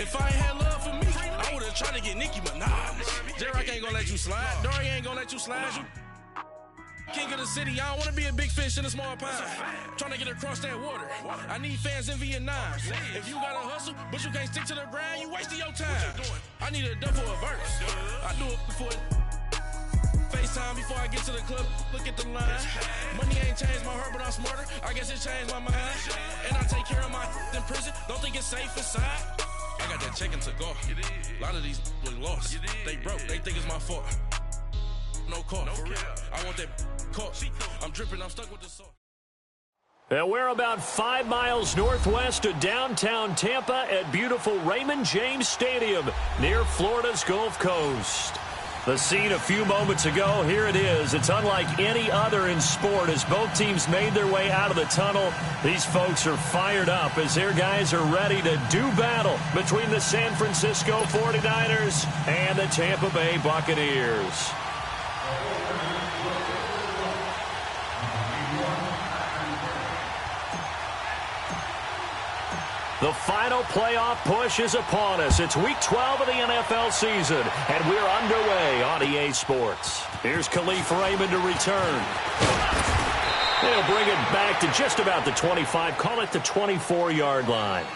If I ain't had love for me, I would've tried to get Nicki Minaj. Derek ain't gonna let you slide. Dory ain't gonna let you slide. You king of the city, I don't wanna be a big fish in a small pond. Trying to get across that water. I need fans in Vietnam. If you gotta hustle, but you can't stick to the grind, you wasting your time. I need a double a verse. I do it for FaceTime before I get to the club. Look at the line. Money ain't changed my heart, but I'm smarter. I guess it changed my mind. And I take care of my in prison. Don't think it's safe inside. I got that check to go. A lot of these was lost. They broke. They think it's my fault. No call. For real. I want that call. I'm dripping. I'm stuck with the sauce. And we're about 5 miles northwest of downtown Tampa at beautiful Raymond James Stadium near Florida's Gulf Coast. The scene a few moments ago, here it is. It's unlike any other in sport as both teams made their way out of the tunnel. These folks are fired up as their guys are ready to do battle between the San Francisco 49ers and the Tampa Bay Buccaneers. The final playoff push is upon us. It's Week 12 of the NFL season, and we're underway on EA Sports. Here's Khalif Raymond to return. They'll bring it back to just about the 25, call it the 24-yard line.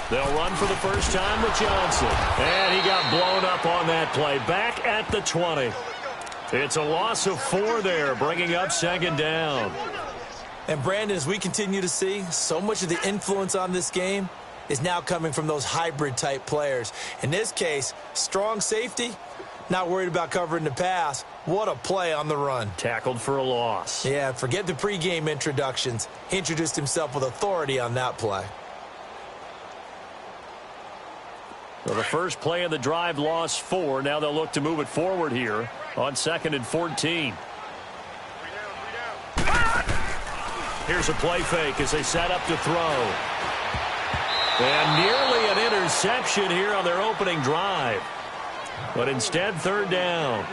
They'll run for the first time with Johnson. And he got blown up on that play. Back at the 20. It's a loss of 4 there, bringing up second down. And, Brandon, as we continue to see, so much of the influence on this game is now coming from those hybrid-type players. In this case, strong safety, not worried about covering the pass. What a play on the run. Tackled for a loss. Yeah, forget the pregame introductions. He introduced himself with authority on that play. So the first play of the drive lost 4. Now they'll look to move it forward here on 2nd and 14. Here's a play fake as they set up to throw. And nearly an interception here on their opening drive. But instead, 3rd down.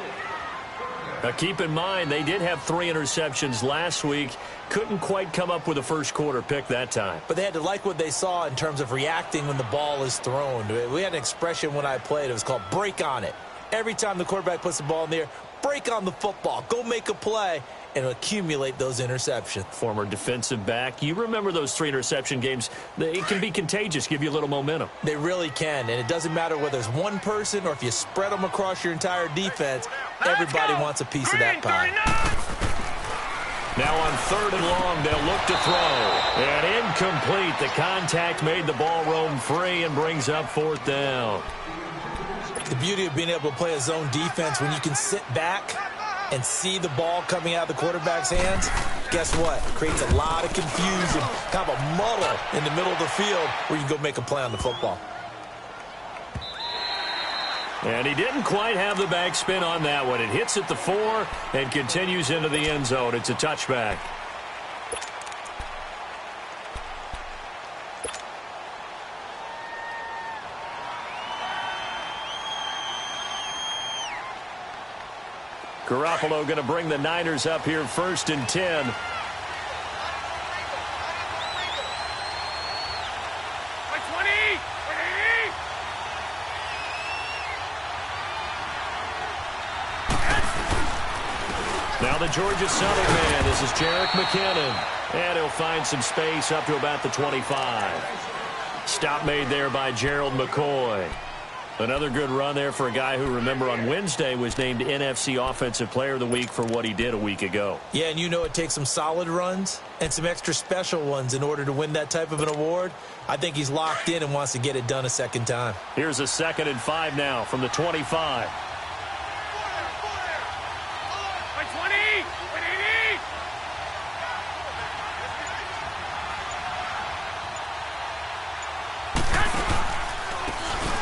Now keep in mind, they did have 3 interceptions last week. Couldn't quite come up with a first quarter pick that time. But they had to like what they saw in terms of reacting when the ball is thrown. We had an expression when I played. It was called break on it. Every time the quarterback puts the ball in the air, break on the football. Go make a play and accumulate those interceptions. Former defensive back. You remember those 3 interception games. It can be contagious, give you a little momentum. They really can, and it doesn't matter whether it's one person or if you spread them across your entire defense. Everybody wants a piece of that pie. Now on 3rd and long, they'll look to throw. And incomplete. The contact made the ball roam free and brings up 4th down. The beauty of being able to play a zone defense when you can sit back and see the ball coming out of the quarterback's hands, guess what? Creates a lot of confusion, kind of a muddle in the middle of the field where you can go make a play on the football. And he didn't quite have the backspin on that one. It hits at the 4 and continues into the end zone. It's a touchback. Garoppolo going to bring the Niners up here 1st and 10. Now the Georgia Southern man. This is Jerick McKinnon. And he'll find some space up to about the 25. Stop made there by Gerald McCoy. Another good run there for a guy who, remember, on Wednesday was named NFC Offensive Player of the Week for what he did a week ago. Yeah, and you know it takes some solid runs and some extra special ones in order to win that type of an award. I think he's locked in and wants to get it done a second time. Here's a 2nd and 5 now from the 25.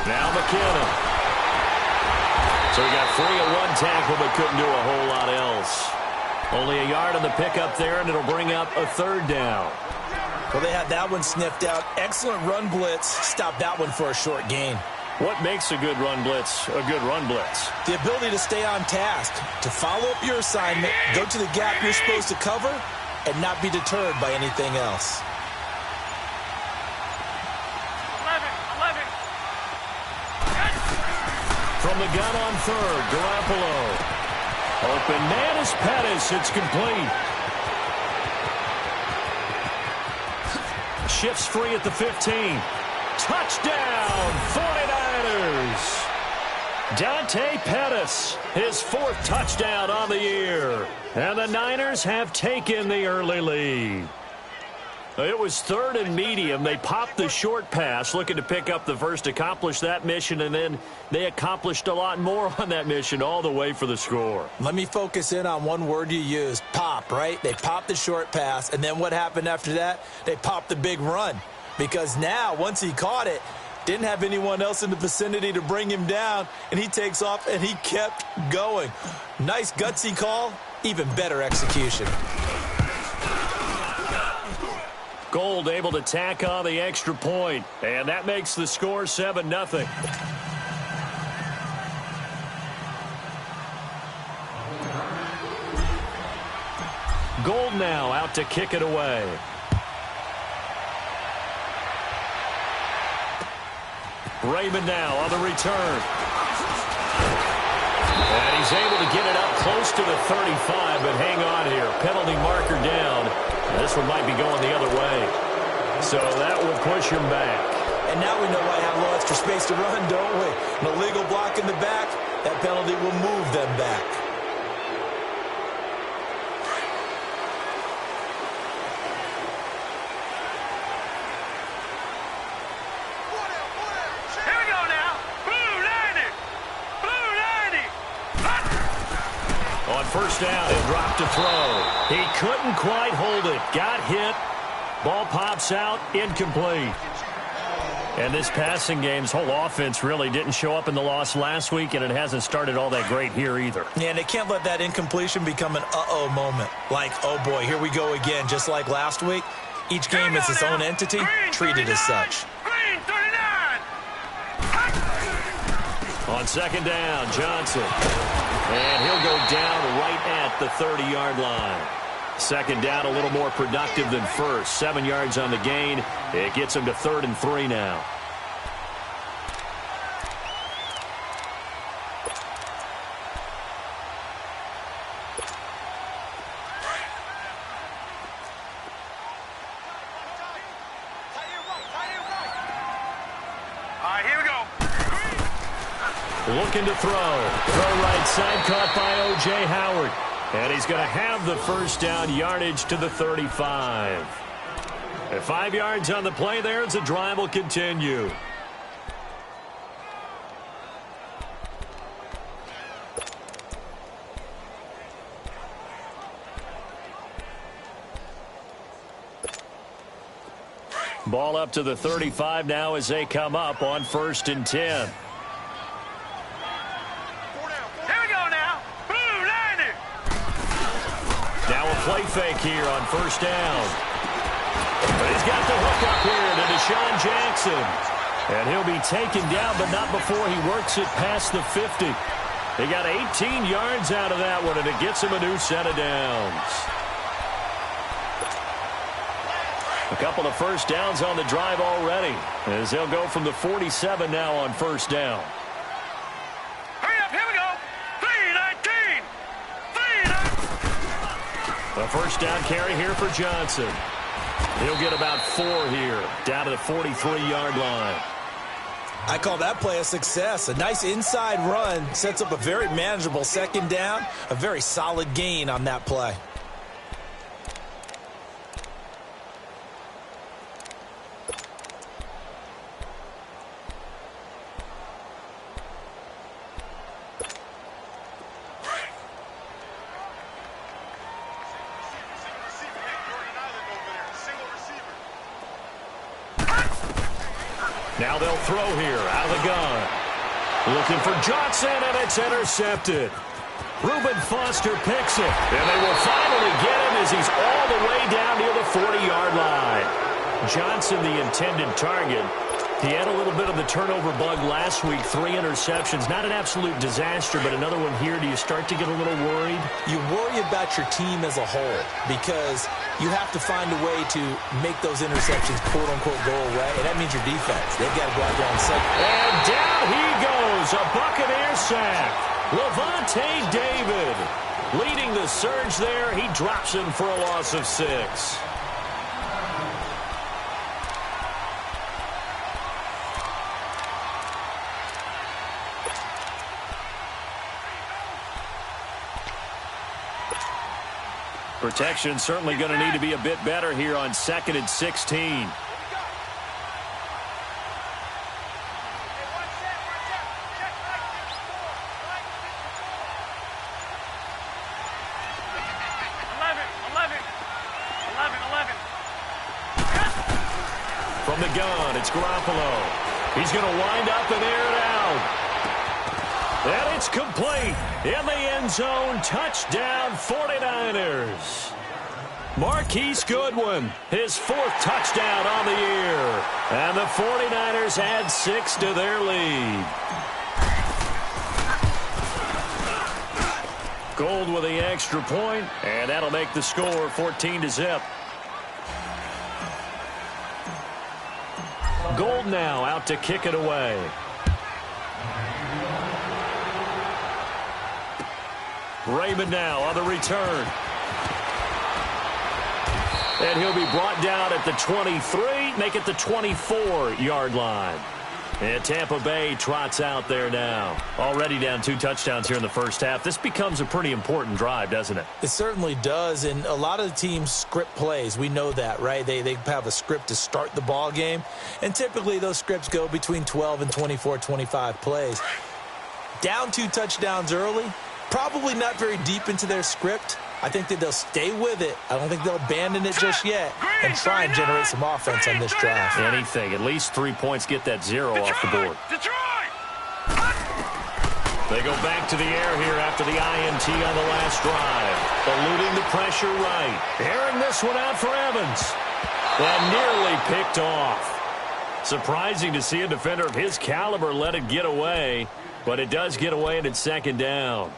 Now McKinnon. So he got free of one tackle but couldn't do a whole lot else. Only a yard on the pickup there, and it'll bring up a third down. Well, they had that one sniffed out. Excellent run blitz. Stopped that one for a short gain. What makes a good run blitz a good run blitz? The ability to stay on task, to follow up your assignment, go to the gap you're supposed to cover, and not be deterred by anything else. 11. From the gun on third, Garoppolo. Open man is Pettis. It's complete. Shifts free at the 15. Touchdown, 49ers. Dante Pettis, his fourth touchdown on the year. And the Niners have taken the early lead. It was third and medium. They popped the short pass, looking to pick up the first, accomplish that mission, and then they accomplished a lot more on that mission all the way for the score. Let me focus in on one word you used, pop, right? They popped the short pass, and then what happened after that? They popped the big run. Because now, once he caught it, didn't have anyone else in the vicinity to bring him down, and he takes off, and he kept going. Nice gutsy call, even better execution. Gold able to tack on the extra point, and that makes the score 7-0. Gold now out to kick it away. Raymond now on the return. And he's able to get it up close to the 35, but hang on here. Penalty marker down. This one might be going the other way. So that will push him back. And now we know why I have a little extra space to run, don't we? An illegal block in the back, that penalty will move them back. Here we go now. Blue 90. On first down, he'll drop to throw. He couldn't quite hold it. Got hit. Ball pops out. Incomplete. And this passing game's whole offense really didn't show up in the loss last week, and it hasn't started all that great here either. Yeah, and they can't let that incompletion become an uh-oh moment. Like, oh boy, here we go again, just like last week. Each game is its own entity, treated as such. Green 39. On second down, Johnson. And he'll go down right at the 30-yard line. Second down, a little more productive than first. 7 yards on the gain. It gets him to 3rd and 3 now. All right, here we go. Looking to throw. Throw right side, caught by O.J. Howard. And he's going to have the first down, yardage to the 35. And 5 yards on the play there as the drive will continue. Ball up to the 35 now as they come up on 1st and 10. Play fake here on first down. But he's got the hook up here to Deshaun Jackson. And he'll be taken down, but not before he works it past the 50. He got 18 yards out of that one, and it gets him a new set of downs. A couple of first downs on the drive already, as they'll go from the 47 now on first down. A first down carry here for Johnson. He'll get about 4 here, down to the 43-yard line. I call that play a success. A nice inside run sets up a very manageable second down, a very solid gain on that play. Now they'll throw here out of the gun. Looking for Johnson, and it's intercepted. Reuben Foster picks it, and they will finally get him as he's all the way down near the 40-yard line. Johnson, the intended target. He had a little bit of the turnover bug last week, 3 interceptions. Not an absolute disaster, but another one here. Do you start to get a little worried? You worry about your team as a whole because you have to find a way to make those interceptions, quote-unquote, go away, and that means your defense. They've got to go out there and set. And down he goes, a Buccaneer sack. Levante David leading the surge there. He drops him for a loss of 6. Protection certainly going to need to be a bit better here on 2nd and 16. From the gun, it's Garoppolo. He's going to wind up and air it out. And it's complete in the end zone. Touchdown, 49ers. Marquise Goodwin, his 4th touchdown on the year. And the 49ers add 6 to their lead. Gold with the extra point, and that'll make the score 14-0. Gold now out to kick it away. Raymond now on the return. And he'll be brought down at the 23, make it the 24-yard line. And Tampa Bay trots out there now. Already down 2 touchdowns here in the first half. This becomes a pretty important drive, doesn't it? It certainly does, and a lot of the teams script plays. We know that, right? They have a script to start the ball game, and typically those scripts go between 12 and 24, 25 plays. Down 2 touchdowns early, probably not very deep into their script. I think that they'll stay with it. I don't think they'll abandon it just yet and try and generate some offense on this drive. Anything. At least 3 points, get that 0 off the board. They go back to the air here after the INT on the last drive. Eluding the pressure right. Airing this one out for Evans. And nearly picked off. Surprising to see a defender of his caliber let it get away. But it does get away and it's 2nd down.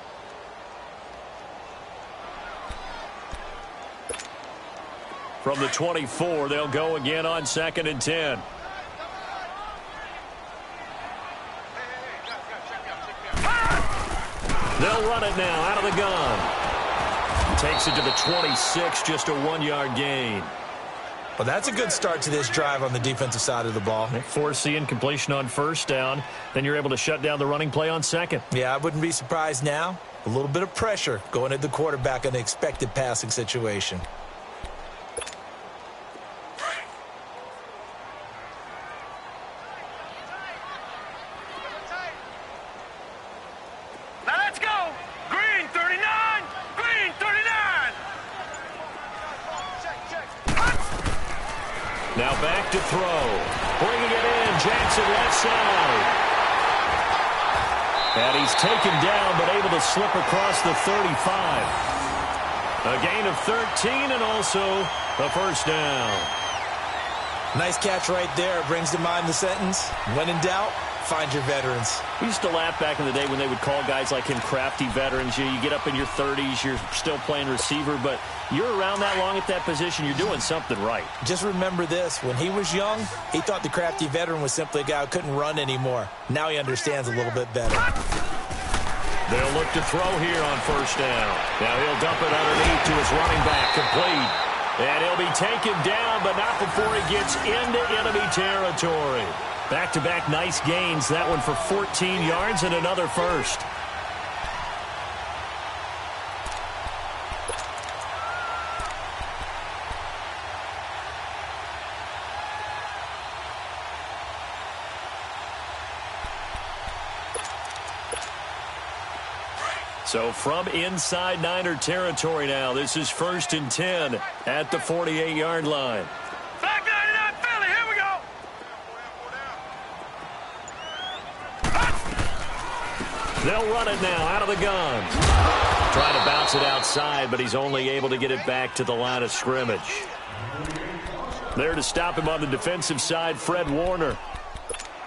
From the 24, they'll go again on 2nd and 10. They'll run it now out of the gun. Takes it to the 26, just a 1-yard gain. Well, that's a good start to this drive on the defensive side of the ball. Force the incompletion on 1st down. Then you're able to shut down the running play on 2nd. Yeah, I wouldn't be surprised now. A little bit of pressure going at the quarterback in an expected passing situation. Now back to throw. Bringing it in. Jackson left side. And he's taken down but able to slip across the 35. A gain of 13 and also a 1st down. Nice catch right there. Brings to mind the sentence, when in doubt, find your veterans. We used to laugh back in the day when they would call guys like him crafty veterans. You get up in your 30s, you're still playing receiver, but you're around that long at that position, you're doing something right. Just remember this. When he was young, he thought the crafty veteran was simply a guy who couldn't run anymore. Now he understands a little bit better. They'll look to throw here on 1st down. Now he'll dump it underneath to his running back, complete. And he'll be taken down, but not before he gets into enemy territory. Back-to-back nice gains. That one for 14 yards and another 1st. So from inside Niner territory now, this is 1st and 10 at the 48-yard line. Back 99 Philly, here we go. They'll run it now out of the gun. Trying to bounce it outside, but he's only able to get it back to the line of scrimmage. There to stop him on the defensive side, Fred Warner.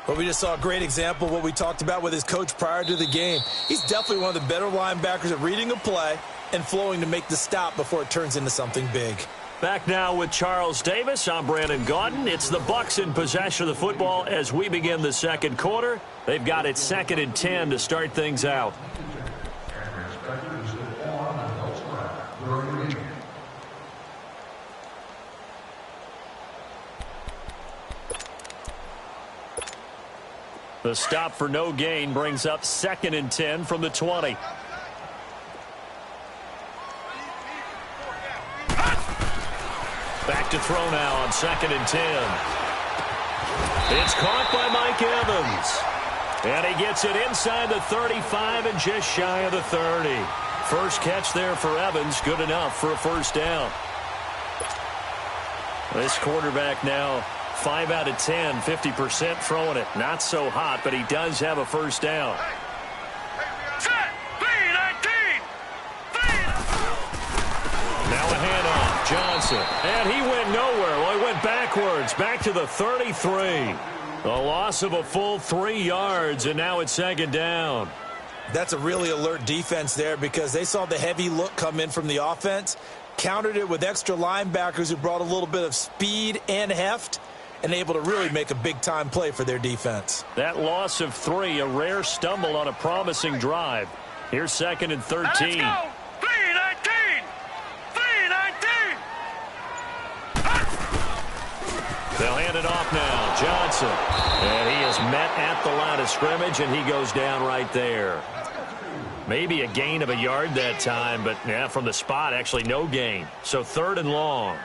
Well, we just saw a great example of what we talked about with his coach prior to the game. He's definitely one of the better linebackers at reading a play and flowing to make the stop before it turns into something big. Back now with Charles Davis. I'm Brandon Gaudin. It's the Bucs in possession of the football as we begin the second quarter. They've got it 2nd and 10 to start things out. The stop for no gain brings up 2nd and 10 from the 20. Back to throw now on 2nd and 10. It's caught by Mike Evans. And he gets it inside the 35 and just shy of the 30. First catch there for Evans, good enough for a first down. This quarterback now 5 out of 10, 50% throwing it. Not so hot, but he does have a first down. Set. 3-19. Now a handoff, Johnson. And he went nowhere. Well, he went backwards, back to the 33. A loss of a full 3 yards, and now it's 2nd down. That's a really alert defense there because they saw the heavy look come in from the offense, countered it with extra linebackers who brought a little bit of speed and heft, and able to really make a big-time play for their defense. That loss of 3, a rare stumble on a promising drive. Here's 2nd and 13. Let's go. 3-19. 3-19. They'll hand it off now. Johnson. And he is met at the line of scrimmage, and he goes down right there. Maybe a gain of a yard that time, but yeah, from the spot, actually no gain. So 3rd and long.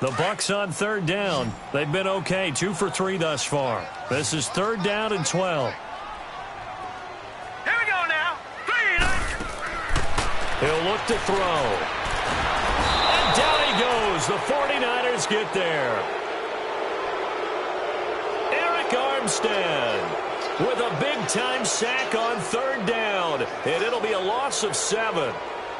The Bucs on 3rd down. They've been okay, 2 for 3 thus far. This is 3rd down and 12. Here we go now. 3-19. He'll look to throw. And down he goes. The 49ers get there. Eric Armstead with a big-time sack on 3rd down. And it'll be a loss of 7.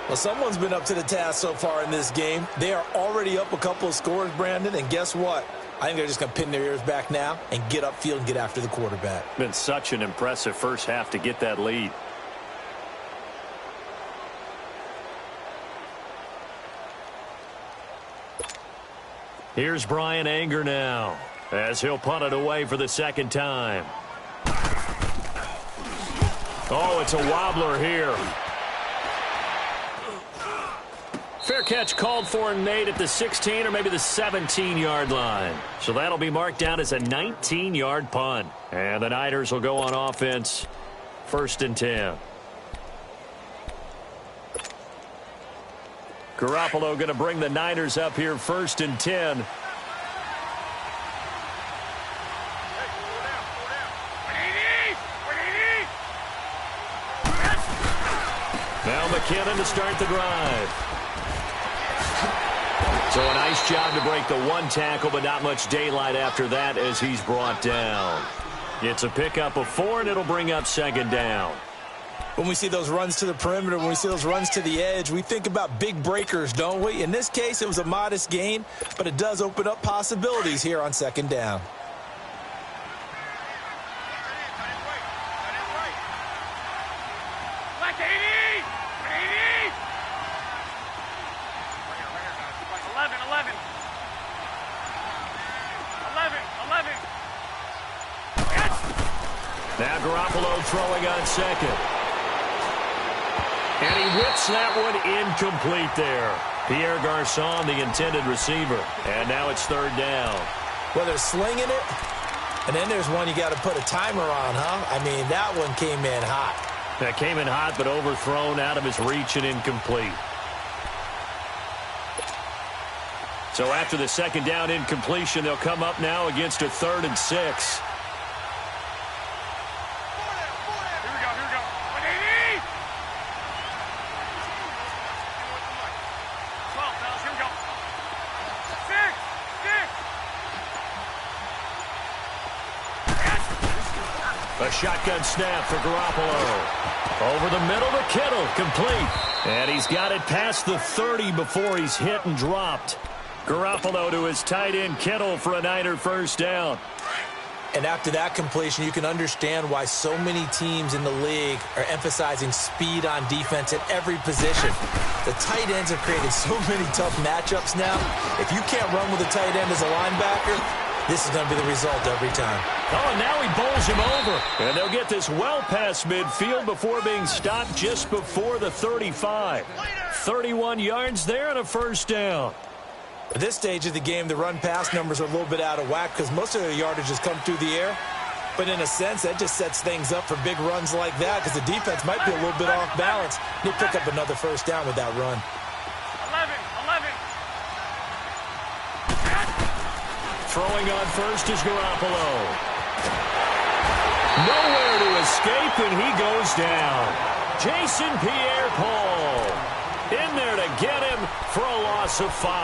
Well, someone's been up to the task so far in this game. They are already up a couple of scores, Brandon, and guess what? I think they're just going to pin their ears back now and get upfield and get after the quarterback. Been such an impressive first half to get that lead. Here's Brian Anger now as he'll punt it away for the 2nd time. Oh, it's a wobbler here. Fair catch called for and made at the 16 or maybe the 17-yard line. So that'll be marked down as a 19-yard punt. And the Niners will go on offense, 1st and 10. Garoppolo going to bring the Niners up here, 1st and 10. Now McKinnon to start the drive. So a nice job to break the 1 tackle, but not much daylight after that as he's brought down. It's a pickup of 4, and it'll bring up 2nd down. When we see those runs to the perimeter, when we see those runs to the edge, we think about big breakers, don't we? In this case, it was a modest gain, but it does open up possibilities here on 2nd down. Now Garoppolo throwing on 2nd. And he whips that one incomplete there. Pierre Garçon, the intended receiver. And now it's 3rd down. Well, they're slinging it, and then there's one you got to put a timer on, huh? I mean, that one came in hot. That came in hot, but overthrown, out of his reach and incomplete. So after the 2nd down incompletion, they'll come up now against a 3rd and 6. A shotgun snap for Garoppolo. Over the middle to Kittle, complete. And he's got it past the 30 before he's hit and dropped. Garoppolo to his tight end Kittle for a Niner first down. And after that completion, you can understand why so many teams in the league are emphasizing speed on defense at every position. The tight ends have created so many tough matchups now. If you can't run with a tight end as a linebacker, this is going to be the result every time. Oh, and now he bowls him over. And they'll get this well past midfield before being stopped just before the 35. 31 yards there and a first down. At this stage of the game, the run-pass numbers are a little bit out of whack because most of their yardage has come through the air. But in a sense, that just sets things up for big runs like that because the defense might be a little bit off balance. They'll pick up another first down with that run. 11. Throwing on first is Garoppolo. Nowhere to escape, and he goes down. Jason Pierre-Paul in there to get him for a loss of 5.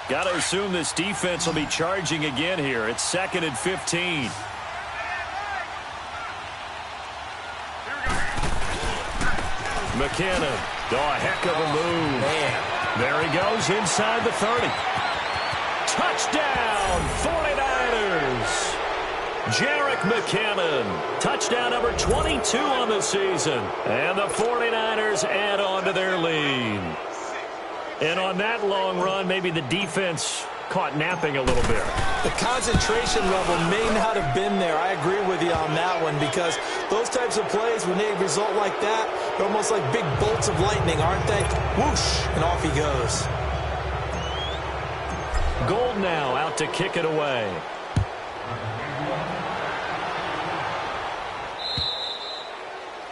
Got to assume this defense will be charging again here. It's 2nd and 15. McKinnon. Oh, a heck of a move. Man. There he goes inside the 30. Touchdown, 49ers. Jerick McKinnon. Touchdown number 22 on the season. And the 49ers add on to their lead. And on that long run, maybe the defense caught napping a little bit. The concentration level may not have been there. I agree with you on that one because those types of plays, when they result like that, they're almost like big bolts of lightning, aren't they? Whoosh, and off he goes. Gold now out to kick it away.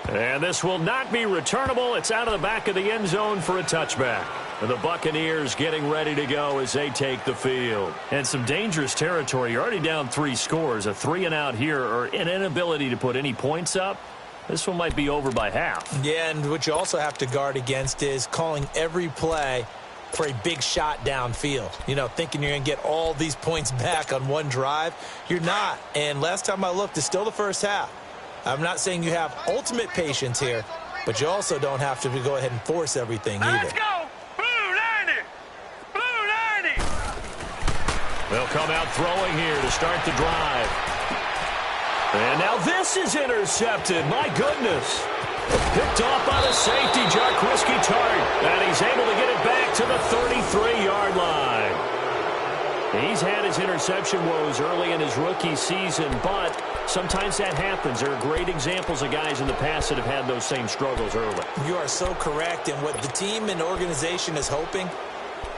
And this will not be returnable. It's out of the back of the end zone for a touchback. And the Buccaneers getting ready to go as they take the field. And some dangerous territory. You're already down 3 scores. A 3-and-out here or an inability to put any points up. This one might be over by half. Yeah, and what you also have to guard against is calling every play for a big shot downfield. You know, thinking you're going to get all these points back on one drive. You're not. And last time I looked, it's still the first half. I'm not saying you have ultimate patience here, but you also don't have to go ahead and force everything either. Let's go! Blue 90! Blue 90! They'll come out throwing here to start the drive. And now this is intercepted. My goodness. Picked off by the safety, Jarquiski Tart. And he's able to get it back to the 33-yard line. He's had his interception woes early in his rookie season, but sometimes that happens. There are great examples of guys in the past that have had those same struggles early. You are so correct. And what the team and organization is hoping,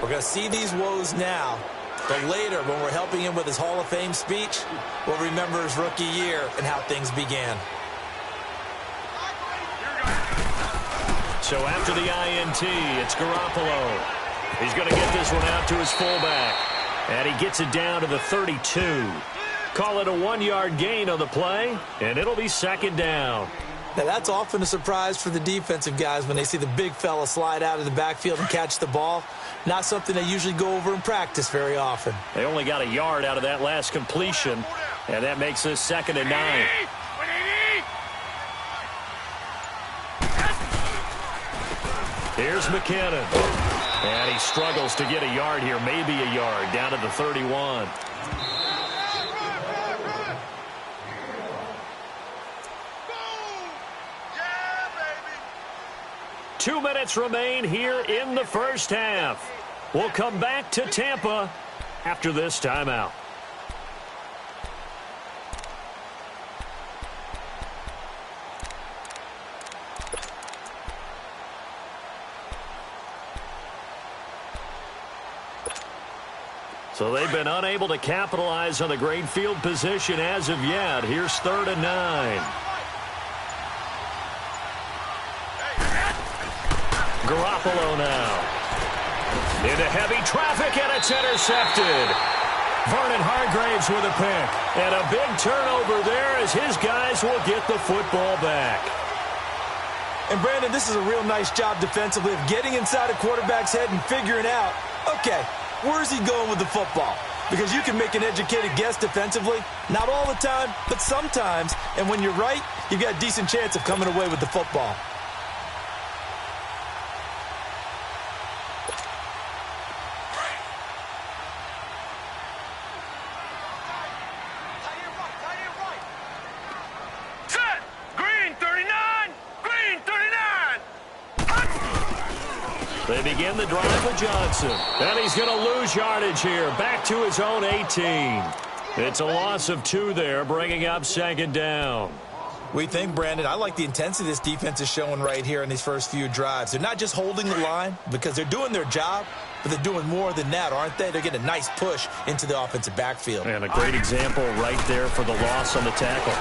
we're going to see these woes now. But later, when we're helping him with his Hall of Fame speech, we'll remember his rookie year and how things began. So after the INT, it's Garoppolo. He's going to get this one out to his fullback. And he gets it down to the 32. Call it a 1-yard gain on the play, and it'll be 2nd down. Now, that's often a surprise for the defensive guys when they see the big fella slide out of the backfield and catch the ball. Not something they usually go over in practice very often. They only got a yard out of that last completion, and that makes this 2nd and 9. Here's McKinnon. And he struggles to get a yard here, maybe a yard, down to the 31. Yeah, baby. 2 minutes remain here in the first half. We'll come back to Tampa after this timeout. So they've been unable to capitalize on the great field position as of yet. Here's 3rd and 9. Garoppolo now. Into heavy traffic, and it's intercepted. Vernon Hargraves with a pick. And a big turnover there as his guys will get the football back. And, Brandon, this is a real nice job defensively of getting inside a quarterback's head and figuring out, okay, where's he going with the football? Because you can make an educated guess defensively, not all the time, but sometimes. And when you're right, you've got a decent chance of coming away with the football. Set. Green 39. Green 39. They begin the drive with Johnson. And he's going to lose yardage here. Back to his own 18. It's a loss of 2 there, bringing up second down. We think, Brandon, I like the intensity this defense is showing right here in these first few drives. They're not just holding the line because they're doing their job, but they're doing more than that, aren't they? They're getting a nice push into the offensive backfield. And a great example right there for the loss on the tackle.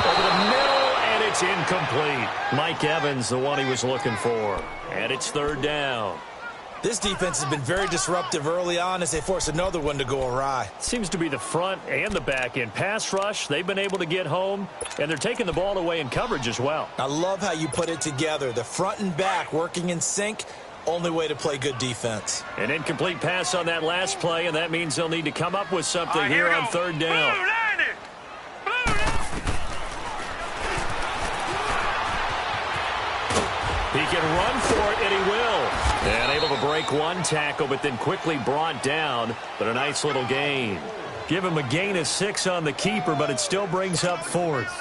Over the middle, and it's incomplete. Mike Evans, the one he was looking for. And it's third down. This defense has been very disruptive early on as they force another one to go awry. Seems to be the front and the back end. Pass rush, they've been able to get home, and they're taking the ball away in coverage as well. I love how you put it together. The front and back working in sync, only way to play good defense. An incomplete pass on that last play, and that means they'll need to come up with something here on third down. Blue 90. He can run for it, and he will. And able to break one tackle, but then quickly brought down. But a nice little gain. Give him a gain of 6 on the keeper, but it still brings up 4th.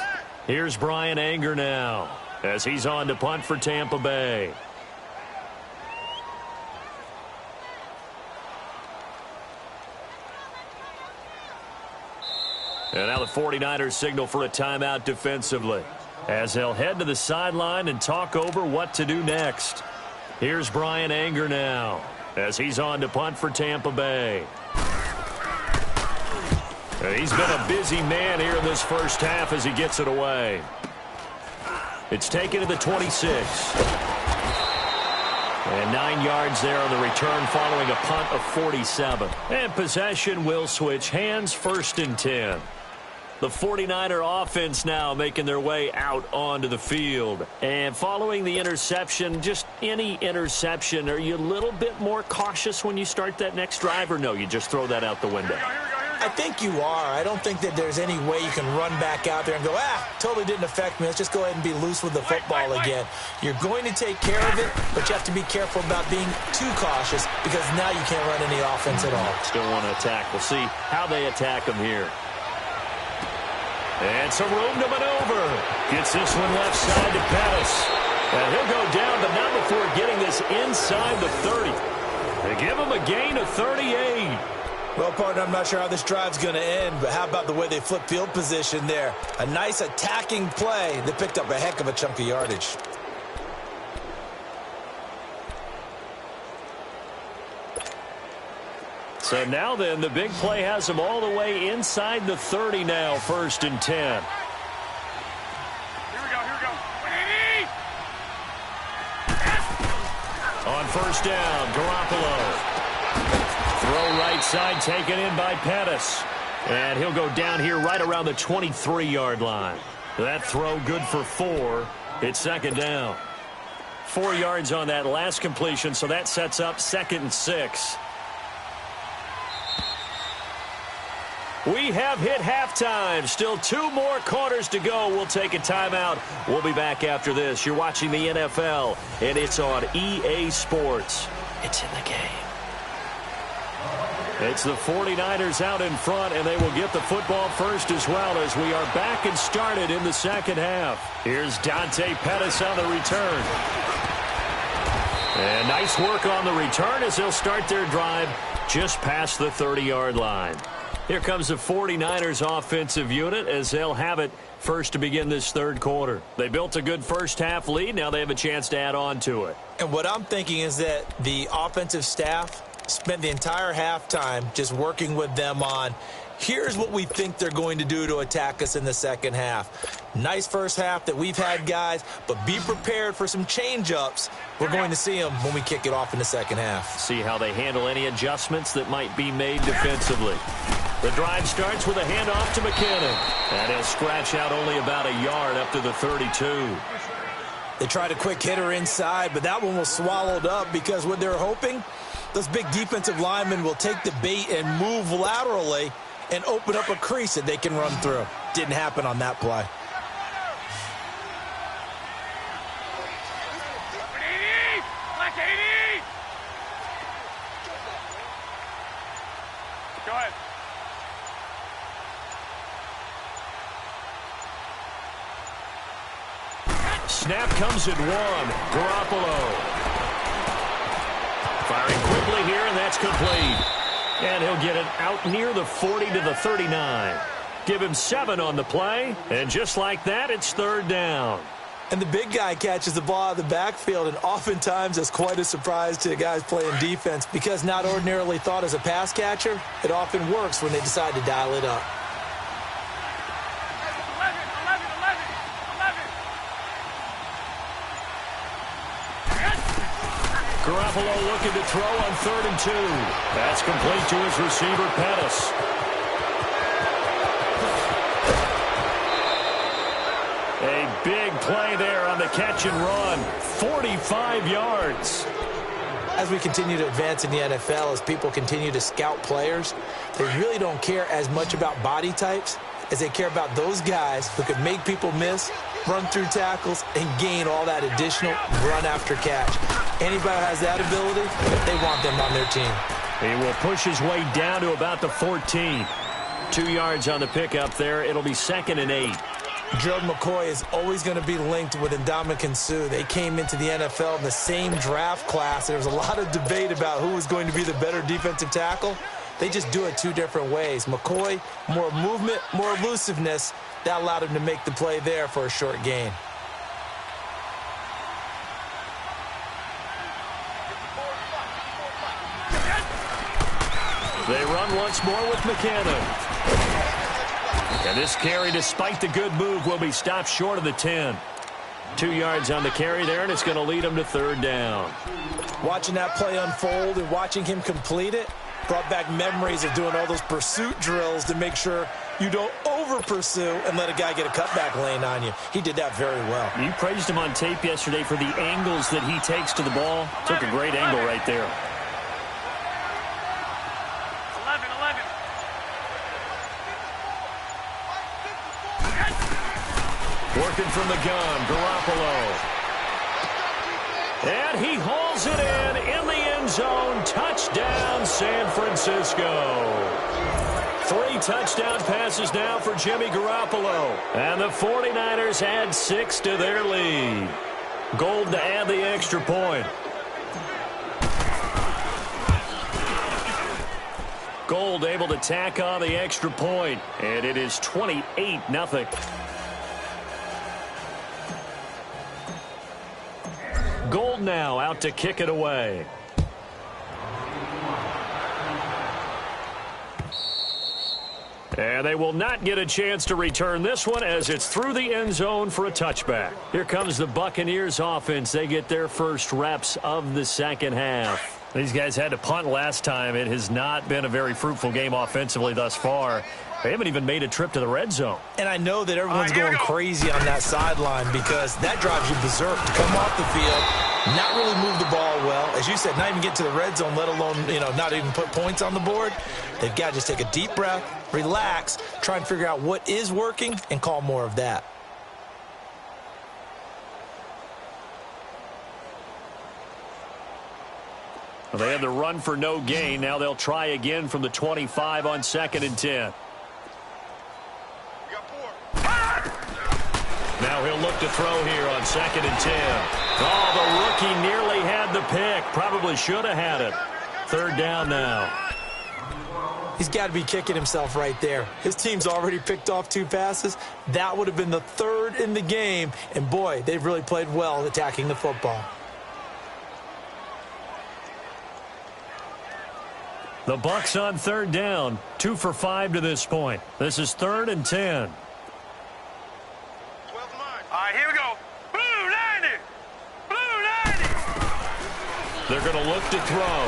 Here's Brian Anger now as he's on to punt for Tampa Bay. And now the 49ers signal for a timeout defensively, as they'll head to the sideline and talk over what to do next. Here's Brian Anger now as he's on to punt for Tampa Bay. He's been a busy man here in this first half as he gets it away. It's taken to the 26. And 9 yards there on the return following a punt of 47. And possession will switch hands, 1st and 10. The 49er offense now making their way out onto the field. And following the interception, just any interception, are you a little bit more cautious when you start that next drive, or no, you just throw that out the window? I think you are. I don't think that there's any way you can run back out there and go, totally didn't affect me. Let's just go ahead and be loose with the football again. You're going to take care of it, but you have to be careful about being too cautious because now you can't run any offense at all. Still want to attack. We'll see how they attack them here. And some room to maneuver. Gets this one left side to Pettis. And he'll go down, but not before getting this inside the 30. They give him a gain of 38. Well, partner, I'm not sure how this drive's going to end, but how about the way they flip field position there? A nice attacking play that picked up a heck of a chunk of yardage. So now then, the big play has them all the way inside the 30 now, 1st and 10. Here we go. On 1st down, Garoppolo. Throw right side, taken in by Pettis. And he'll go down here right around the 23-yard line. That throw good for 4. It's 2nd down. 4 yards on that last completion, so that sets up 2nd and 6. We have hit halftime. Still 2 more quarters to go. We'll take a timeout. We'll be back after this. You're watching the NFL, and it's on EA Sports. It's in the game. It's the 49ers out in front, and they will get the football first as well as we are back and started in the second half. Here's Dante Pettis on the return. And nice work on the return as they'll start their drive just past the 30-yard line. Here comes the 49ers offensive unit as they'll have it first to begin this third quarter. They built a good first half lead. Now they have a chance to add on to it. And what I'm thinking is that the offensive staff spent the entire halftime just working with them on, here's what we think they're going to do to attack us in the second half. Nice first half that we've had, guys, but be prepared for some change-ups. We're going to see them when we kick it off in the second half. See how they handle any adjustments that might be made defensively. The drive starts with a handoff to McKinnon. And he'll scratch out only about a yard up to the 32. They tried a quick hitter inside, but that one was swallowed up because what they're hoping, those big defensive linemen will take the bait and move laterally and open up a crease that they can run through. Didn't happen on that play. Go ahead. Snap comes at one. Garoppolo. Firing quickly here, and that's complete. And he'll get it out near the 40 to the 39. Give him 7 on the play, and just like that, it's third down. And the big guy catches the ball out of the backfield, and oftentimes that's quite a surprise to the guys playing defense because not ordinarily thought as a pass catcher, it often works when they decide to dial it up. 11. Garoppolo looking to throw on 3rd and 2. That's complete to his receiver, Pettis. A big play there on the catch and run. 45 yards. As we continue to advance in the NFL, as people continue to scout players, they really don't care as much about body types as they care about those guys who can make people miss, run through tackles, and gain all that additional run after catch. Anybody who has that ability, they want them on their team. He will push his way down to about the 14. 2 yards on the pickup there. It'll be 2nd and 8. Gerald McCoy is always going to be linked with Ndamukong Suh. They came into the NFL in the same draft class. There was a lot of debate about who was going to be the better defensive tackle. They just do it 2 different ways. McCoy, more movement, more elusiveness. That allowed him to make the play there for a short gain. They run once more with McKinnon. And this carry, despite the good move, will be stopped short of the 10. 2 yards on the carry there, and it's going to lead him to 3rd down. Watching that play unfold and watching him complete it brought back memories of doing all those pursuit drills to make sure you don't over-pursue and let a guy get a cutback lane on you. He did that very well. You praised him on tape yesterday for the angles that he takes to the ball. Took a great angle right there. 11. Working from the gun, Garoppolo. And he hauls it in the end zone. Touchdown, San Francisco. 3 touchdown passes now for Jimmy Garoppolo. And the 49ers add 6 to their lead. Gold to add the extra point. Gold able to tack on the extra point. And it is 28-0. Gold now out to kick it away. And they will not get a chance to return this one as it's through the end zone for a touchback. Here comes the Buccaneers offense. They get their first reps of the second half. These guys had to punt last time. It has not been a very fruitful game offensively thus far. They haven't even made a trip to the red zone. And I know that everyone's going crazy on that sideline because that drives you berserk to come off the field, not really move the ball well. As you said, not even get to the red zone, let alone, not even put points on the board. They've got to just take a deep breath, relax, try and figure out what is working, and call more of that. Well, they had the run for no gain. Now they'll try again from the 25 on 2nd and 10. Now he'll look to throw here on 2nd and 10. Oh, the rookie nearly had the pick. Probably should have had it. 3rd down now. He's got to be kicking himself right there. His team's already picked off 2 passes. That would have been the 3rd in the game. And, boy, they've really played well attacking the football. The Bucs on 3rd down. 2 for 5 to this point. This is 3rd and 10. All right, here we go. Blue 90. Blue 90. They're going to look to throw.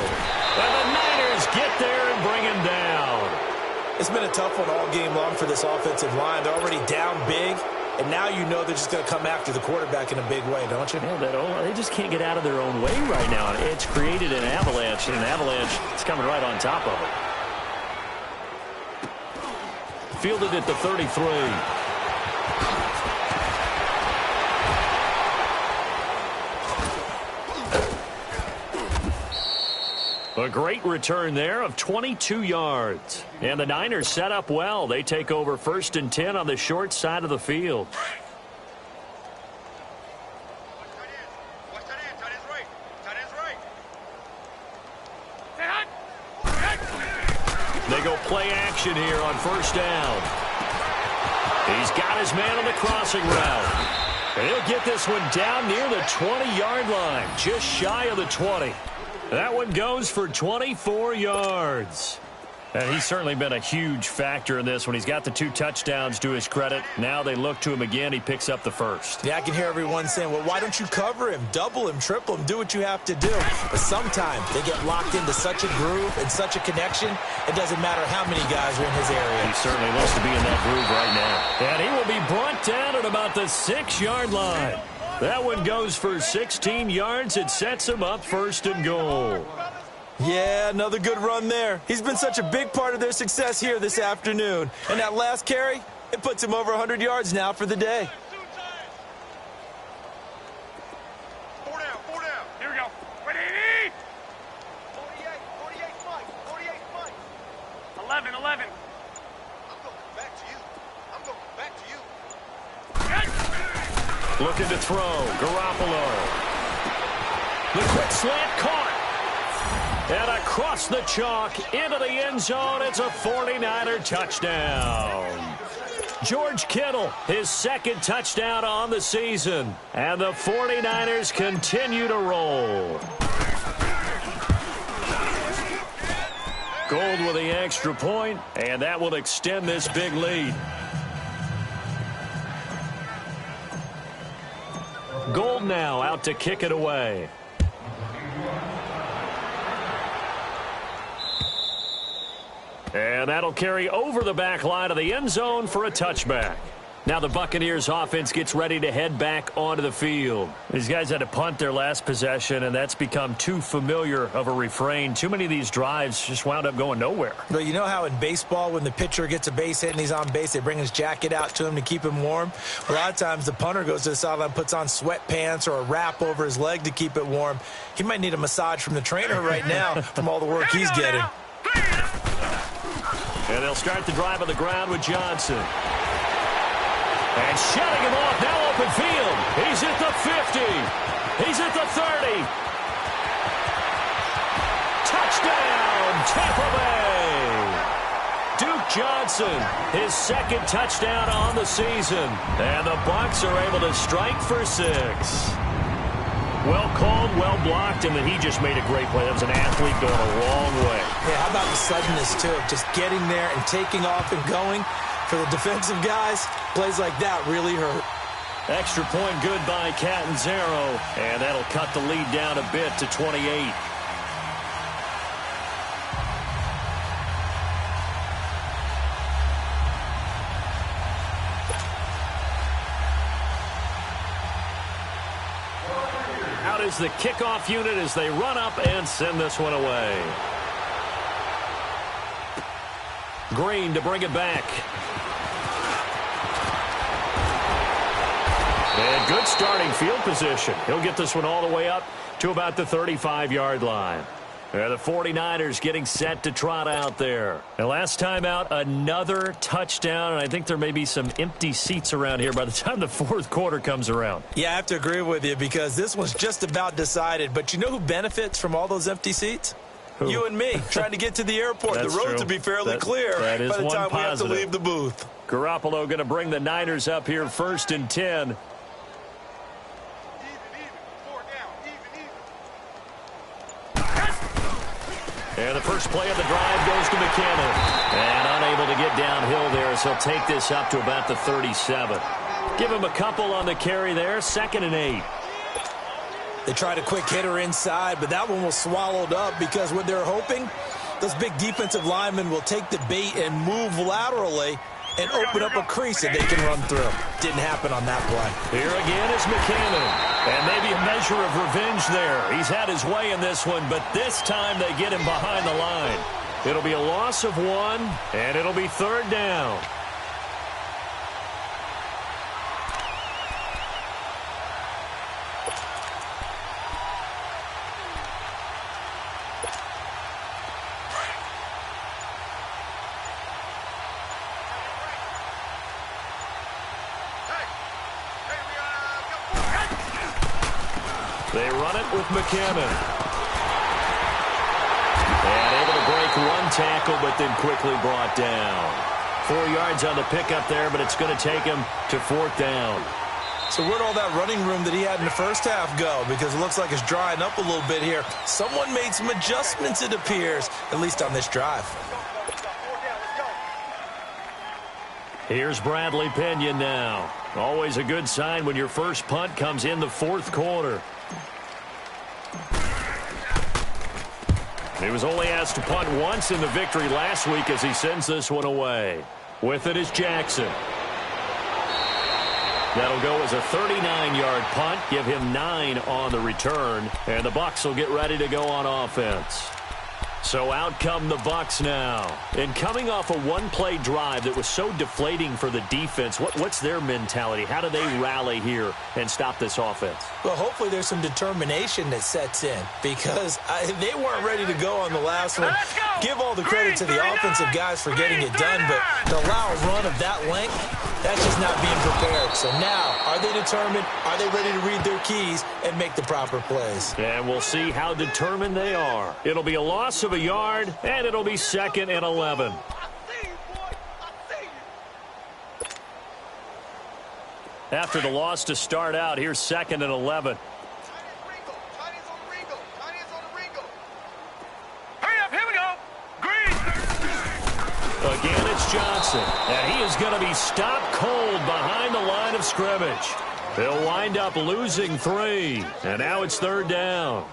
And the Niners get there and bring him down. It's been a tough one all game long for this offensive line. They're already down big. and now you know they're just going to come after the quarterback in a big way, don't you? Yeah, they just can't get out of their own way right now. It's created an avalanche, and an avalanche is coming right on top of it. Fielded at the 33. A great return there of 22 yards. And the Niners set up well. They take over 1st and 10 on the short side of the field. They go play action here on 1st down. He's got his man on the crossing route. And he'll get this one down near the 20-yard line, just shy of the 20. That one goes for 24 yards. And he's certainly been a huge factor in this when he's got the 2 touchdowns to his credit. Now they look to him again. He picks up the 1st. Yeah, I can hear everyone saying, well, why don't you cover him, double him, triple him, do what you have to do. But sometimes they get locked into such a groove and such a connection, it doesn't matter how many guys are in his area. He certainly looks to be in that groove right now. And he will be brought down at about the 6-yard line. That one goes for 16 yards. It sets him up 1st and goal. Yeah, another good run there. He's been such a big part of their success here this afternoon. And that last carry, it puts him over 100 yards now for the day. 4 down. Here we go. 48, Mike. 11. I'm going back to you. Looking to throw. Garoppolo. The quick slant caught. And across the chalk into the end zone. It's a 49er touchdown. George Kittle, his 2nd touchdown on the season. And the 49ers continue to roll. Gold with the extra point, and that will extend this big lead. Gold now out to kick it away. And that'll carry over the back line of the end zone for a touchback. Now the Buccaneers offense gets ready to head back onto the field. These guys had to punt their last possession, and that's become too familiar of a refrain. Too many of these drives just wound up going nowhere. But you know how in baseball when the pitcher gets a base hit and he's on base, they bring his jacket out to him to keep him warm? A lot of times the punter goes to the sideline, puts on sweatpants or a wrap over his leg to keep it warm. He might need a massage from the trainer right now from all the work he's getting. And they'll start the drive on the ground with Johnson. And shutting him off, now open field. He's at the 50. He's at the 30. Touchdown, Tampa Bay. Duke Johnson, his 2nd touchdown on the season. And the Bucs are able to strike for 6. Well called, well blocked, and then he just made a great play. That was an athlete going a long way. Yeah, how about the suddenness, too? Just getting there and taking off and going. For the defensive guys, plays like that really hurt. Extra point good by Catanzaro, and that'll cut the lead down a bit to 28. Out is the kickoff unit as they run up and send this one away. Green to bring it back. And good starting field position. He'll get this one all the way up to about the 35-yard line. The 49ers getting set to trot out there. And last time out, another touchdown, and I think there may be some empty seats around here by the time the 4th quarter comes around. Yeah, I have to agree with you because this one's just about decided. But you know who benefits from all those empty seats? Who? You and me, trying to get to the airport. The roads will be fairly clear by the time we have to leave the booth. Garoppolo going to bring the Niners up here 1st and 10. And the first play of the drive goes to McKinnon. And unable to get downhill there, so he'll take this up to about the 37. Give him a couple on the carry there, 2nd and 8. They tried a quick hitter inside, but that one was swallowed up because what they're hoping, those big defensive linemen will take the bait and move laterally and open up a crease that they can run through. Didn't happen on that play. Here again is McCannon. And maybe a measure of revenge there. He's had his way in this one, but this time they get him behind the line. It'll be a loss of 1, and it'll be 3rd down. They run it with McCannon. And able to break 1 tackle, but then quickly brought down. 4 yards on the pickup there, but it's going to take him to 4th down. So where'd all that running room that he had in the first half go? Because it looks like it's drying up a little bit here. Someone made some adjustments, it appears, at least on this drive. Here's Bradley Pinion now. Always a good sign when your first punt comes in the 4th quarter. He was only asked to punt once in the victory last week as he sends this one away. With it is Jackson. That'll go as a 39-yard punt, give him 9 on the return, and the Bucs will get ready to go on offense. So out come the Bucs now. And coming off a 1-play drive that was so deflating for the defense, what's their mentality? How do they rally here and stop this offense? Well, hopefully there's some determination that sets in because they weren't ready to go on the last one. Give all the credit to the offensive guys for getting it done, but to allow a run of that length, that's just not being prepared. So now, are they determined? Are they ready to read their keys and make the proper plays? And we'll see how determined they are. It'll be a loss of a yard, and it'll be 2nd and 11. After the loss to start out, here's 2nd and 11. Hurry up, here we go. Green. Again, it's Johnson, and he is going to be stopped cold behind the line of scrimmage. They'll wind up losing 3, and now it's 3rd down.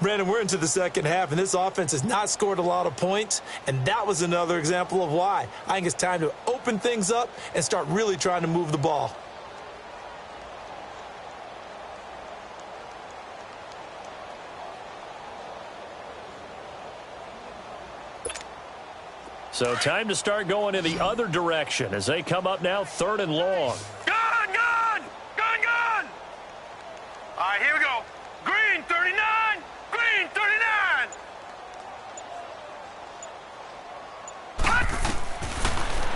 Brandon, we're into the second half, and this offense has not scored a lot of points, and that was another example of why. I think it's time to open things up and start really trying to move the ball. So time to start going in the other direction as they come up now 3rd and long. Gun, gun, gun, gun. All right, here we go. Green 39, green 39.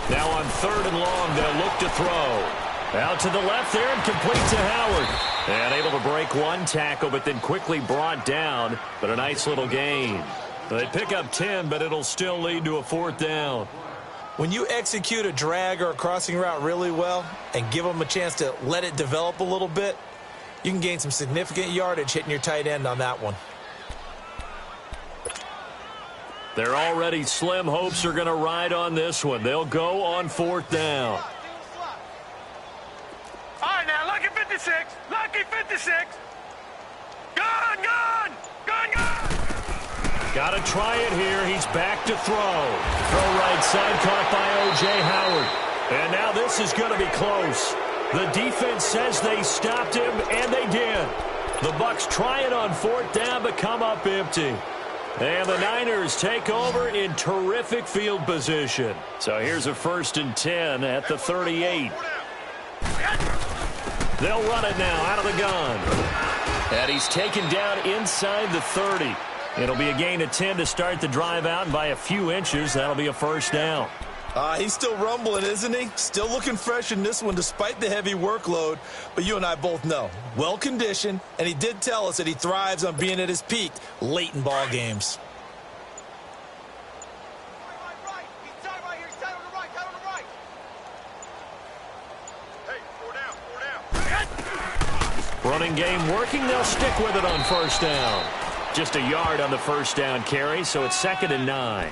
Now on 3rd and long, they'll look to throw. Out to the left there and complete to Howard. And able to break 1 tackle, but then quickly brought down. But a nice little gain. They pick up 10, but it'll still lead to a 4th down. When you execute a drag or a crossing route really well and give them a chance to let it develop a little bit, you can gain some significant yardage hitting your tight end on that one. Their already slim hopes are going to ride on this one. They'll go on 4th down. All right, now, lucky 56, lucky 56. Gun, gun, gun, gun. Got to try it here. He's back to throw. Throw right side, caught by O.J. Howard. And now this is going to be close. The defense says they stopped him, and they did. The Bucs try it on 4th down, but come up empty. And the Niners take over in terrific field position. So here's a 1st and 10 at the 38. They'll run it now out of the gun. And he's taken down inside the 30. It'll be a gain of 10 to start the drive out, and by a few inches, that'll be a 1st down. He's still rumbling, isn't he? Still looking fresh in this one despite the heavy workload. But you and I both know, well-conditioned, and he did tell us that he thrives on being at his peak late in ball games. Running game working. They'll stick with it on 1st down. Just a yard on the 1st down carry, so it's 2nd and 9.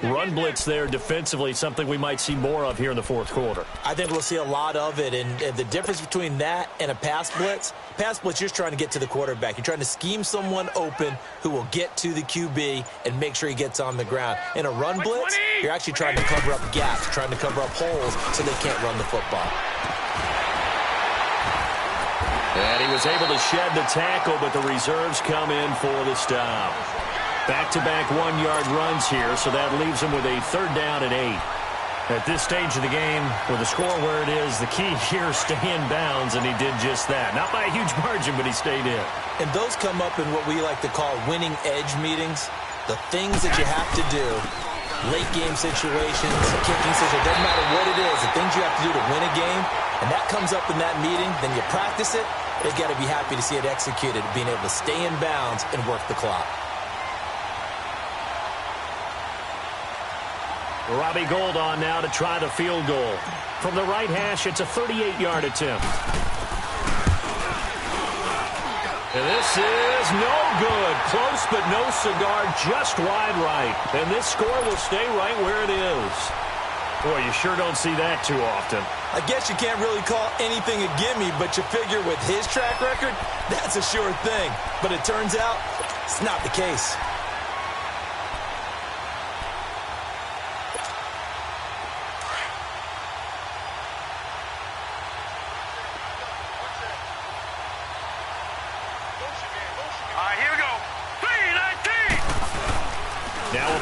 run blitz there defensively, something we might see more of here in the fourth quarter. I think we'll see a lot of it, and the difference between that and a pass blitz, you're just trying to get to the quarterback. You're trying to scheme someone open who will get to the QB and make sure he gets on the ground. In a run blitz, you're actually trying to cover up gaps, trying to cover up holes so they can't run the football. And he was able to shed the tackle, but the reserves come in for the stop. Back-to-back one-yard runs here, so that leaves him with a 3rd down and 8. At this stage of the game, with the score where it is, the key here is stay in bounds, and he did just that. Not by a huge margin, but he stayed in. And those come up in what we like to call winning edge meetings. The things that you have to do, late game situations, kicking situations, doesn't matter what it is, the things you have to do to win a game, and that comes up in that meeting, then you practice it. They've got to be happy to see it executed, being able to stay in bounds and work the clock. Robbie Gould on now to try the field goal. From the right hash, it's a 38-yard attempt. And this is no good. Close but no cigar, just wide right. And this score will stay right where it is. Boy, you sure don't see that too often. I guess you can't really call anything a gimme, but you figure with his track record, that's a sure thing. But it turns out, it's not the case.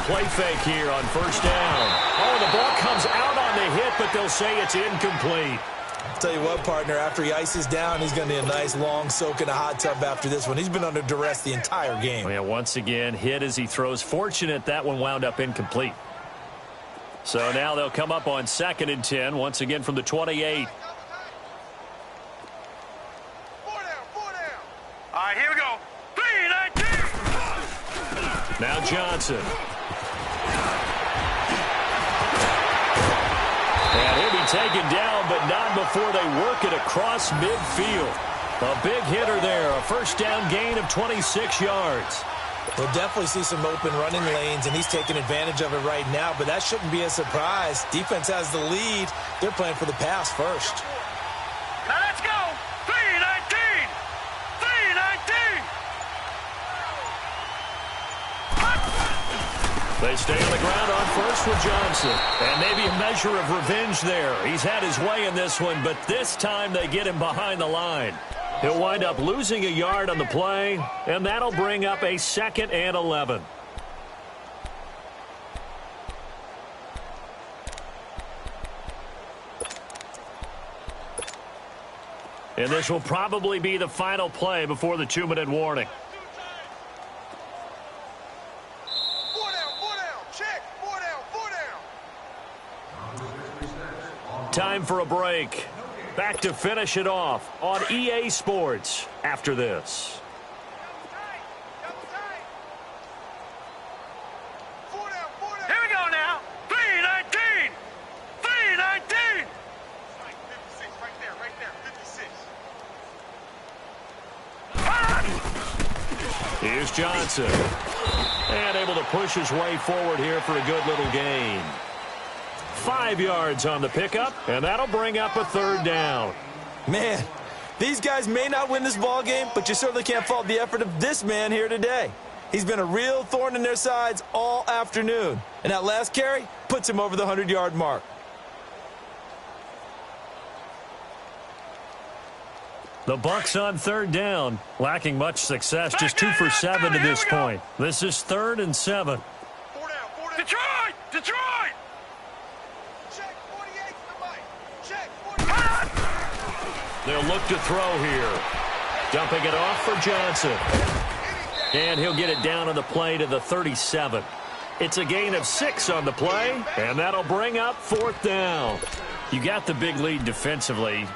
Play fake here on 1st down. Oh, the ball comes out on the hit, but they'll say it's incomplete. I'll tell you what, partner, after he ices down, he's going to need a nice long soak in a hot tub after this one. He's been under duress the entire game. Oh, yeah, once again, hit as he throws. Fortunate that one wound up incomplete. So now they'll come up on 2nd and 10, once again from the 28. 4 down. All right, here we go. 3-19. Now Johnson. And he'll be taken down, but not before they work it across midfield. A big hitter there, a 1st down gain of 26 yards. We'll definitely see some open running lanes, and he's taking advantage of it right now, but that shouldn't be a surprise. Defense has the lead. They're playing for the pass first. Now let's go. 3-19. 3-19. They stay on the ground on 1st with Johnson. And maybe a measure of revenge there. He's had his way in this one, but this time they get him behind the line. He'll wind up losing a yard on the play, and that'll bring up a 2nd and 11. And this will probably be the final play before the 2-minute warning. 4 down. Check. 4 down. Time for a break. Back to finish it off on EA Sports after this. Here we go now. 3-19. 3-19. 56 right there. 56. Here's Johnson. And able to push his way forward here for a good little gain. 5 yards on the pickup, and that'll bring up a 3rd down. Man, these guys may not win this ball game, but you certainly can't fault the effort of this man here today. He's been a real thorn in their sides all afternoon, and that last carry puts him over the 100-yard mark. The Bucs on 3rd down, lacking much success, just 2 for 7 to this point. This is 3rd and 7. 4 down. Detroit! Check 48 to the mic. Check 48. They'll look to throw here. Dumping it off for Johnson. And he'll get it down on the play to the 37. It's a gain of 6 on the play, and that'll bring up 4th down. You got the big lead defensively.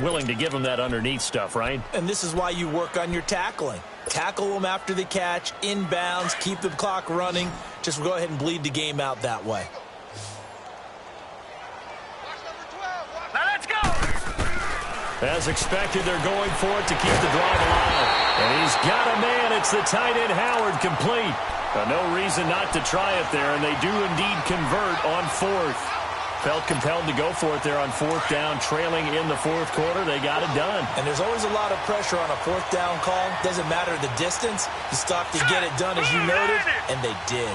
Willing to give them that underneath stuff, right? And this is why you work on your tackling. Tackle them after the catch, inbounds, keep the clock running. Just go ahead and bleed the game out that way. Now let's go. As expected, they're going for it to keep the drive alive. And he's got a man. It's the tight end, Howard, complete. No reason not to try it there, and they do indeed convert on fourth. Felt compelled to go for it there on fourth down, trailing in the fourth quarter. They got it done. And there's always a lot of pressure on a fourth down call. Doesn't matter the distance. You stop to get it done, as you noted, and they did.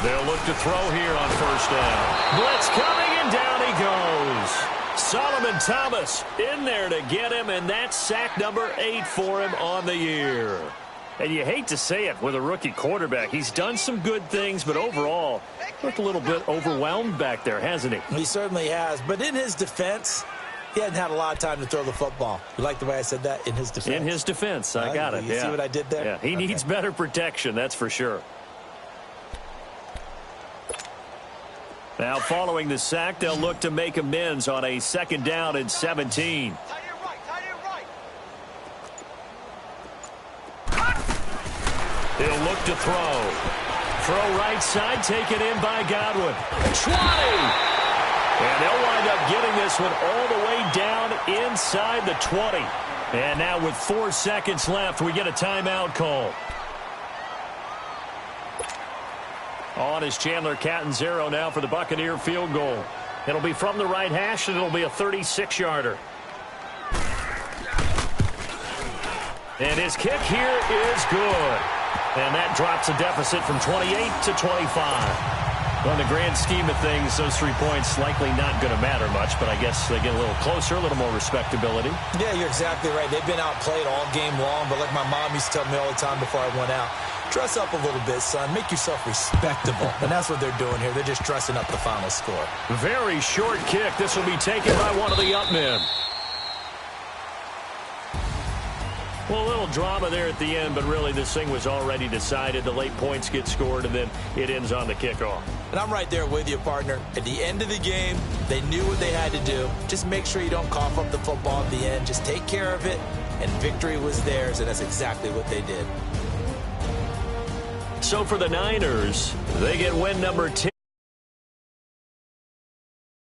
They'll look to throw here on first down. Blitz coming, and down he goes. Solomon Thomas in there to get him, and that's sack number 8 for him on the year. And you hate to say it with a rookie quarterback. He's done some good things, but overall, looked a little bit overwhelmed back there, hasn't he? He certainly has. But in his defense, he hadn't had a lot of time to throw the football. You like the way I said that? In his defense? In his defense. I got it. You see what I did there? Yeah, he needs better protection, that's for sure. Now, following the sack, they'll look to make amends on a 2nd down and 17. He'll look to throw. Throw right side, taken in by Godwin. 20! And they'll wind up getting this one all the way down inside the 20. And now with 4 seconds left, we get a timeout call. On is Chandler Catanzaro now for the Buccaneer field goal. It'll be from the right hash, and it'll be a 36-yarder. And his kick here is good. And that drops a deficit from 28 to 25. Well, in the grand scheme of things, those 3 points likely not going to matter much, but I guess they get a little closer, a little more respectability. Yeah, you're exactly right. They've been outplayed all game long, but like my mom used to tell me all the time before I went out, dress up a little bit, son. Make yourself respectable. And that's what they're doing here. They're just dressing up the final score. Very short kick. This will be taken by one of the up men. Well, a little drama there at the end, but really this thing was already decided. The late points get scored, and then it ends on the kickoff. And I'm right there with you, partner. At the end of the game, they knew what they had to do. Just make sure you don't cough up the football at the end. Just take care of it, and victory was theirs, and that's exactly what they did. So for the Niners, they get win number 10.